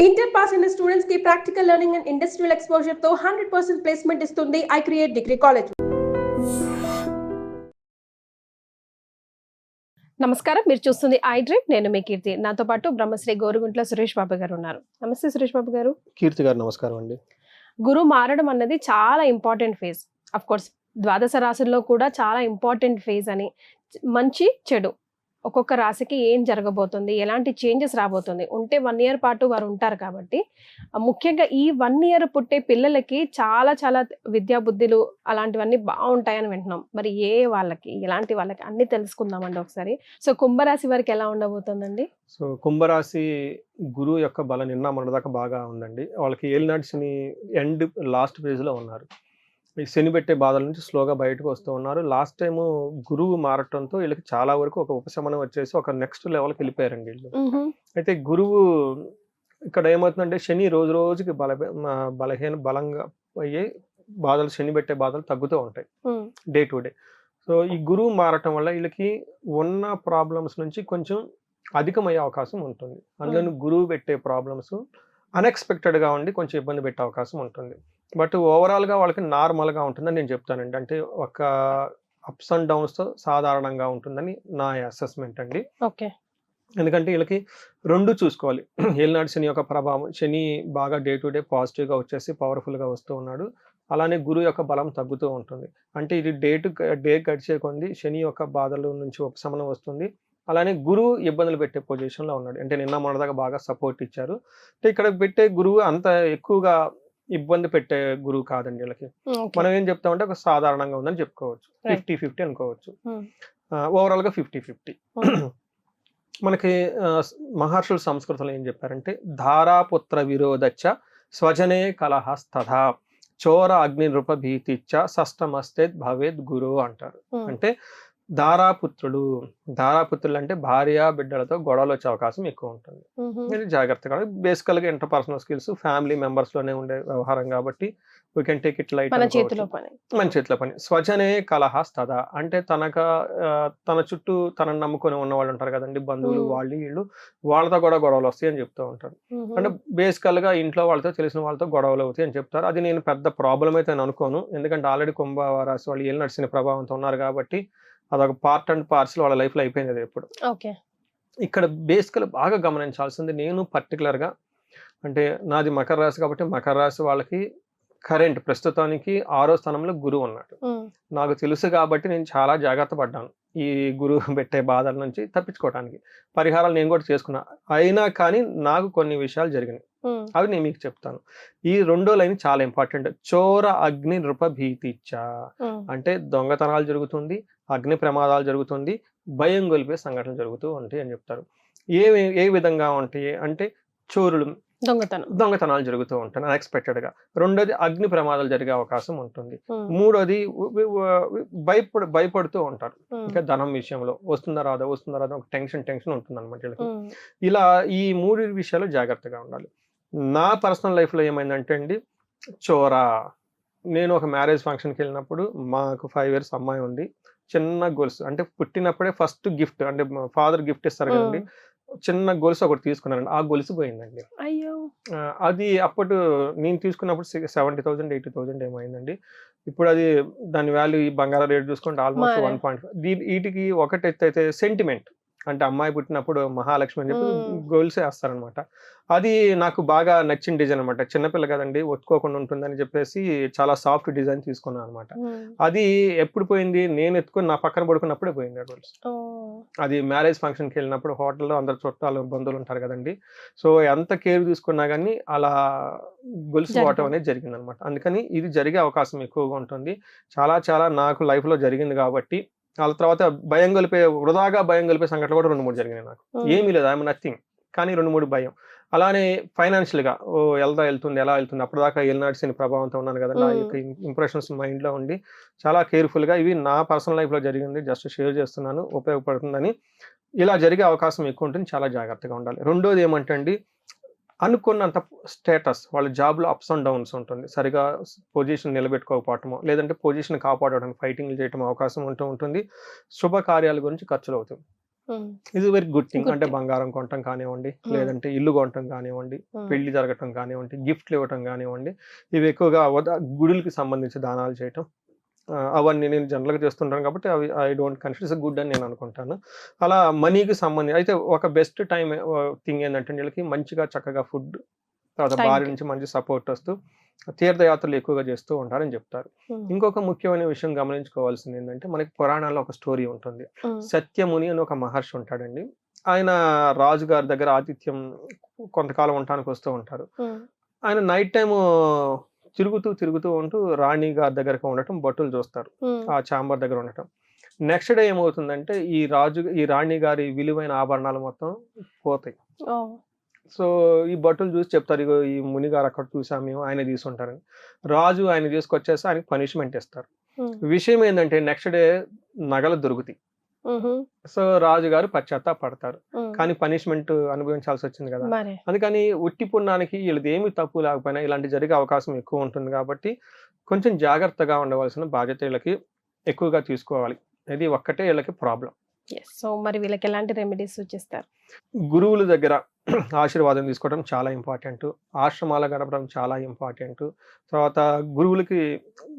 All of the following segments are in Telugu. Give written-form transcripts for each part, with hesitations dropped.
ఇంటర్ పాస్ అయిన స్టూడెంట్స్ కి practical learning and industrial exposure తో 100% ప్లేస్మెంట్ ఇస్తుంది ఐ క్రియేట్ డిగ్రీ కాలేజ్. నమస్కారం, మీరు చూస్తుంది ఐ డ్రీమ్. నేను మీ కీర్తి. నాతో పాటు బ్రహ్మశ్రీ గోరుగుంట్ల సురేష్ బాబు గారు ఉన్నారు. నమస్తే సురేష్ బాబు గారు. కీర్తి గారు నమస్కారం అండి. గురువు మారడం అన్నది చాలా ఇంపార్టెంట్ ఫేజ్. అఫ్ కోర్స్ ద్వాదశ రాశుల్లో కూడా చాలా ఇంపార్టెంట్ ఫేజ్ అని, మంచి చెడు ఒక్కొక్క రాశికి ఏం జరగబోతుంది, ఎలాంటి చేంజెస్ రాబోతుంది, ఉంటే 1 year పాటు వారు ఉంటారు కాబట్టి ముఖ్యంగా ఈ 1 year పుట్టే పిల్లలకి చాలా చాలా విద్యా బుద్ధులు అలాంటివన్నీ బాగుంటాయని వింటున్నాం. మరి వాళ్ళకి ఎలాంటి వాళ్ళకి అన్ని తెలుసుకుందామండి ఒకసారి. సో కుంభరాశి వారికి ఎలా ఉండబోతుందండి? సో కుంభరాశి గురువు యొక్క బలం నిన్న మొన్నదాకా బాగా ఉందండి. వాళ్ళకి ఏలినాటి శని ఎండ్ లాస్ట్ ఫేజ్లో ఉన్నారు. ఈ శని పెట్టే బాధల నుంచి స్లోగా బయటకు వస్తూ ఉన్నారు. లాస్ట్ టైము గురువు మారటంతో వీళ్ళకి చాలా వరకు ఒక ఉపశమనం వచ్చేసి ఒక నెక్స్ట్ లెవెల్కి వెళ్ళిపోయారండి వీళ్ళు. అయితే గురువు ఇక్కడ ఏమవుతుందంటే శని రోజు రోజుకి బలంగా అయ్యే బాధలు, శని పెట్టే బాధలు తగ్గుతూ ఉంటాయి డే టు డే. సో ఈ గురువు మారటం వల్ల వీళ్ళకి ఉన్న ప్రాబ్లమ్స్ నుంచి కొంచెం అధికమయ్యే అవకాశం ఉంటుంది. అందులో గురువు పెట్టే ప్రాబ్లమ్స్ అన్ఎక్స్పెక్టెడ్గా ఉండి కొంచెం ఇబ్బంది పెట్టే అవకాశం ఉంటుంది. బట్ ఓవరాల్గా వాళ్ళకి నార్మల్గా ఉంటుందని నేను చెప్తానండి. అంటే ఒక అప్స్ అండ్ డౌన్స్తో సాధారణంగా ఉంటుందని నా అసెస్మెంట్ అండి. ఓకే. ఎందుకంటే వీళ్ళకి రెండు చూసుకోవాలి. ఏలినాటి శని యొక్క ప్రభావం, శని బాగా డే టు డే పాజిటివ్గా వచ్చేసి పవర్ఫుల్గా వస్తూ ఉన్నాడు. అలానే గురువు యొక్క బలం తగ్గుతూ ఉంటుంది. అంటే ఇది డే టు డే గడిచే కొంది శని యొక్క బాధల నుంచి ఉపశమనం వస్తుంది. అలానే గురువు ఇబ్బందులు పెట్టే పొజిషన్లో ఉన్నాడు. అంటే నిన్న మొన్నదాకా బాగా సపోర్ట్ ఇచ్చారు. అంటే ఇక్కడ పెట్టే గురువు అంత ఎక్కువగా ఇబ్బంది పెట్టే గురువు కాదండి వీళ్ళకి. మనం ఏం చెప్తామంటే ఒక సాధారణంగా ఉందని చెప్పుకోవచ్చు. 50-50 అనుకోవచ్చు. ఓవరాల్గా 50-50. మనకి మహర్షుల సంస్కృతంలో ఏం చెప్పారంటే ధారాపుత్ర విరోధచ్చ స్వజనే కలహస్తథా చోర అగ్ని నృప భీతిచ్చ షష్టమస్తే భవేద్ గురు అంటారు. అంటే ధారాపుత్రులు అంటే భార్య బిడ్డలతో గొడవలు వచ్చే అవకాశం ఎక్కువ ఉంటుంది. ఇది జాగ్రత్తగా, బేసికల్గా ఇంటర్పర్సనల్ స్కిల్స్ ఫ్యామిలీ మెంబర్స్ లోనే ఉండే వ్యవహారం కాబట్టి we can take it light. మన చేతిలో పని. స్వజనే కలహస్తథా అంటే తన చుట్టూ తనను నమ్ముకొని ఉన్న వాళ్ళు ఉంటారు కదండి, బంధువులు, వీళ్ళు వాళ్ళతో కూడా గొడవలు వస్తాయి అని చెప్తూ ఉంటారు. అంటే బేసికల్ గా ఇంట్లో వాళ్ళతో తెలిసిన వాళ్ళతో గొడవలు అవుతాయి అని చెప్తారు. అది నేను పెద్ద ప్రాబ్లం అయితే నేను అనుకోను. ఎందుకంటే ఆల్రెడీ కుంభరాశి వాళ్ళు ఏలినాటి శని ప్రభావంతో ఉన్నారు కాబట్టి అదొక పార్ట్ అండ్ పార్సల్ వాళ్ళ లైఫ్లో అయిపోయింది అది ఎప్పుడు. ఇక్కడ బేసికల్ బాగా గమనించాల్సింది, నేను పర్టికులర్గా అంటే నాది మకర రాశి కాబట్టి మకర రాశి వాళ్ళకి కరెంట్ ప్రస్తుతానికి 6వ స్థానంలో గురువు ఉన్నాడు. నాకు తెలుసు కాబట్టి నేను చాలా జాగ్రత్త పడ్డాను ఈ గురువు పెట్టే బాధల నుంచి తప్పించుకోవడానికి. పరిహారాలు నేను కూడా చేసుకున్నా. అయినా కానీ నాకు కొన్ని విషయాలు జరిగినాయి, అవి నేను మీకు చెప్తాను. ఈ 2వ లైన్ చాలా ఇంపార్టెంట్. చోర అగ్ని నృప భీతిచ్చ అంటే దొంగతనాలు జరుగుతుంది, అగ్ని ప్రమాదాలు జరుగుతుంది, భయం గొలిపే సంఘటనలు జరుగుతూ ఉంటాయి అని చెప్తారు. ఏ విధంగా ఉంటాయి అంటే చోరులు, దొంగతనాలు జరుగుతూ ఉంటాయి అన్ఎక్స్పెక్టెడ్ గా. 2వది అగ్ని ప్రమాదాలు జరిగే అవకాశం ఉంటుంది. 3వది భయపడుతూ ఉంటారు. ఇంకా ధనం విషయంలో వస్తుందా రాదా ఒక టెన్షన్ ఉంటుంది అనమాట వీళ్ళకి. ఇలా ఈ 3 విషయాలు జాగ్రత్తగా ఉండాలి. నా పర్సనల్ లైఫ్ లో ఏమైందంటే అండి, చోరా నేను ఒక మ్యారేజ్ ఫంక్షన్కి వెళ్ళినప్పుడు మాకు 5 years అమ్మాయి ఉంది. చిన్న గొలుసు, అంటే పుట్టినప్పుడే ఫస్ట్ గిఫ్ట్, అంటే ఫాదర్ గిఫ్ట్ ఇస్తారు కదండి, చిన్న గొలుసు ఒకటి తీసుకున్నానండి. ఆ గొలుసు పోయిందండి. అది అప్పుడు నేను తీసుకున్నప్పుడు 70,000 80,000 ఏమైందండి. ఇప్పుడు అది దాని వాల్యూ ఈ బంగారం రేట్ చూసుకుంటే ఆల్మోస్ట్ 1.5. వీటికి ఒకటి అయితే సెంటిమెంట్, అంటే అమ్మాయి పుట్టినప్పుడు మహాలక్ష్మి అని చెప్పి గొలుసు వేస్తారనమాట. అది నాకు బాగా నచ్చిన డిజైన్ అనమాట. చిన్నపిల్ల కదండి, ఒత్తుకోకుండా ఉంటుందని చెప్పేసి చాలా సాఫ్ట్ డిజైన్ తీసుకున్నాను అనమాట. అది ఎప్పుడు పోయింది, నేను ఎత్తుకొని నా పక్కన పడుకున్నప్పుడే పోయింది ఆ గొలుసు. అది మ్యారేజ్ ఫంక్షన్కి వెళ్ళినప్పుడు హోటల్లో అందరు చుట్టాలు బంధువులు ఉంటారు కదండి, సో ఎంత కేర్ తీసుకున్నా కానీ అలా గొలుసు పోవటం అనేది జరిగింది అనమాట. అందుకని ఇది జరిగే అవకాశం ఎక్కువగా ఉంటుంది. చాలా నాకు లైఫ్లో జరిగింది కాబట్టి. వాళ్ళ తర్వాత వృధాగా భయం కలిపే సంఘటనలు కూడా 2-3 జరిగినాయి నాకు. ఏమీ లేదు, ఐఎమ్ నథింగ్, కానీ 2-3 భయం. అలానే ఫైనాన్షియల్గా ఎలా వెళ్తుంది అప్పటిదాకా ఏలినాటి శని ప్రభావంతో ఉన్నాను కదండి, ఆ యొక్క ఇంప్రెషన్స్ మైండ్లో ఉండి చాలా కేర్ఫుల్గా, ఇవి నా పర్సనల్ లైఫ్లో జరిగింది, జస్ట్ షేర్ చేస్తున్నాను, ఉపయోగపడుతుందని. ఇలా జరిగే అవకాశం ఎక్కువ ఉంటుంది, చాలా జాగ్రత్తగా ఉండాలి. 2వది ఏమంటే అండి, అనుకున్నంత స్టేటస్ వాళ్ళ జాబ్లో అప్స్ అండ్ డౌన్స్ ఉంటుంది. సరిగా పొజిషన్ నిలబెట్టుకోకపోవటము, లేదంటే పొజిషన్ కాపాడడానికి ఫైటింగ్లు చేయటం అవకాశం ఉంటుంది. శుభకార్యాల గురించి ఖర్చులు అవుతాయి. ఇది వెరీ గుడ్ థింగ్. Good అంటే thing. బంగారం కొనటం కానివ్వండి, Hmm. లేదంటే ఇల్లు కొనటం కానివ్వండి, Hmm. పెళ్లి జరగటం కానివ్వండి, గిఫ్ట్లు ఇవ్వటం కానివ్వండి, ఇవి ఎక్కువగా గుడులకి సంబంధించి దానాలు చేయటం, అవన్నీ నేను జనరల్‌గా చేస్తుంటాను కాబట్టి అవి I don't consider it's good అని నేను అనుకుంటాను. అలా మనీకి సంబంధించి అయితే ఒక బెస్ట్ టైమ్ థింగ్ ఏందంటే వీళ్ళకి మంచిగా చక్కగా ఫుడ్, తర్వాత Time భార్య కి. నుంచి మంచి సపోర్ట్ వస్తూ తీర్థయాత్రలు ఎక్కువగా చేస్తూ ఉంటారని చెప్తారు. Hmm. ఇంకొక ముఖ్యమైన విషయం గమనించుకోవాల్సింది ఏంటంటే మనకి పురాణాల్లో ఒక స్టోరీ ఉంటుంది. Hmm. సత్యముని అని ఒక మహర్షి ఉంటాడండి. ఆయన రాజుగారి దగ్గర ఆతిథ్యం కొంతకాలం ఉండటానికి వస్తూ ఉంటారు. Hmm. ఆయన నైట్ టైము తిరుగుతూ ఉంటూ రాణి గారి దగ్గరకు ఉండటం, భటులు చూస్తారు. Hmm. ఆ చాంబర్ దగ్గర ఉండటం. నెక్స్ట్ డే ఏమవుతుందంటే ఈ రాణి గారి విలువైన ఆభరణాలు మొత్తం పోతాయి. Oh. సో ఈ భటులు చూసి చెప్తారు, ఇగో ఈ ముని గారు అక్కడ చూసాం మేము, ఆయన తీసుంటారని. రాజు ఆయన తీసుకొచ్చేసి ఆయనకి పనిష్మెంట్ ఇస్తారు. Hmm. విషయం ఏంటంటే నెక్స్ట్ డే నగలు దొరుకుతాయి. Mhm. సో రాజుగారు పశ్చాత్తాపడతారు. Hmm. కానీ పనిష్మెంట్ అనుభవించాల్సి వచ్చింది కదా. మరి అందుకని ఉట్టి పుణ్యానికి వీళ్ళది ఏమి తప్పు లేకపోయినా ఇలాంటి జరిగే అవకాశం ఎక్కువ ఉంటుంది కాబట్టి కొంచెం జాగ్రత్తగా ఉండవలసిన బాధ్యత వీళ్ళకి ఎక్కువగా తీసుకోవాలి. ఇది ఒక్కటే వీళ్ళకి ప్రాబ్లం. yes. సో మరి వీళ్ళకి ఎలాంటి రెమెడీస్ సూచిస్తారు? గురువుల దగ్గర ఆశీర్వాదం తీసుకోవడం చాలా ఇంపార్టెంట్. ఆశ్రమాల గడపడం చాలా ఇంపార్టెంట్. తర్వాత గురువులకి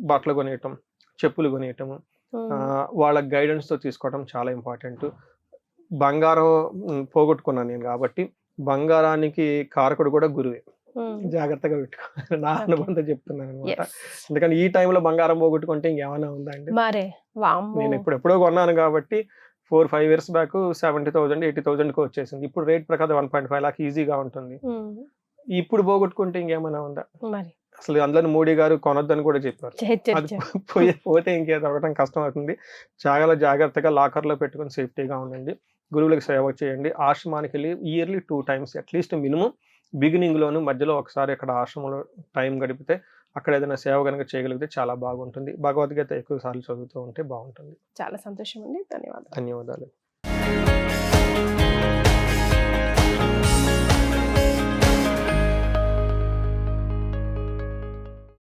బట్టలు కొనియటం, చెప్పులు కొనియటము, Hmm. వాళ్ళ గైడెన్స్‌తో తీసుకోవడం చాలా ఇంపార్టెంట్. బంగారం పోగొట్టుకున్నాను నేను కాబట్టి బంగారానికి కారకుడు కూడా గురువే. Hmm. జాగ్రత్తగా పెట్టుకో. నా Okay. అనుభవంతో చెప్తున్నాననమాట. yes. ఎందుకంటే ఈ టైంలో బంగారం పోగొట్టుకుంటే ఇంకేమైనా ఉందా అండి? మరే వామ్మో. నేను ఎప్పుడెప్పుడో కొన్నాను కాబట్టి 4-5 ఇయర్స్ బ్యాక్ 70,000, 80,000కి వచ్చేసింది. ఇప్పుడు రేట్ ప్రకారం 1.5 లాక్ ఈజీగా ఉంటుంది. Hmm. ఇప్పుడు పోగొట్టుకుంటే ఇంకేమైనా ఉందా? మరి అసలు అందరిని మోడీ గారు కొనొద్దని కూడా చెప్పారు. అది పోతే ఇంకే దొరకడం కష్టం అవుతుంది. చాలా జాగ్రత్తగా లాకర్‌లో పెట్టుకొని సేఫ్టీగా ఉండండి. గురువులకు సేవ చేయండి. ఆశ్రమానికి వెళ్ళి ఇయర్లీ 2 టైమ్స్ అట్లీస్ట్ మినిమం బిగినింగ్‌లోను, మధ్యలో ఒకసారి అక్కడ ఆశ్రమంలో టైం గడిపితే అక్కడ ఏదైనా సేవ గనుక చేయగలిగితే చాలా బాగుంటుంది. భగవద్గీత ఎక్కువ సార్లు చదువుతూ ఉంటే బాగుంటుంది. చాలా సంతోషం అండి. ధన్యవాదాలు. ధన్యవాదాలు.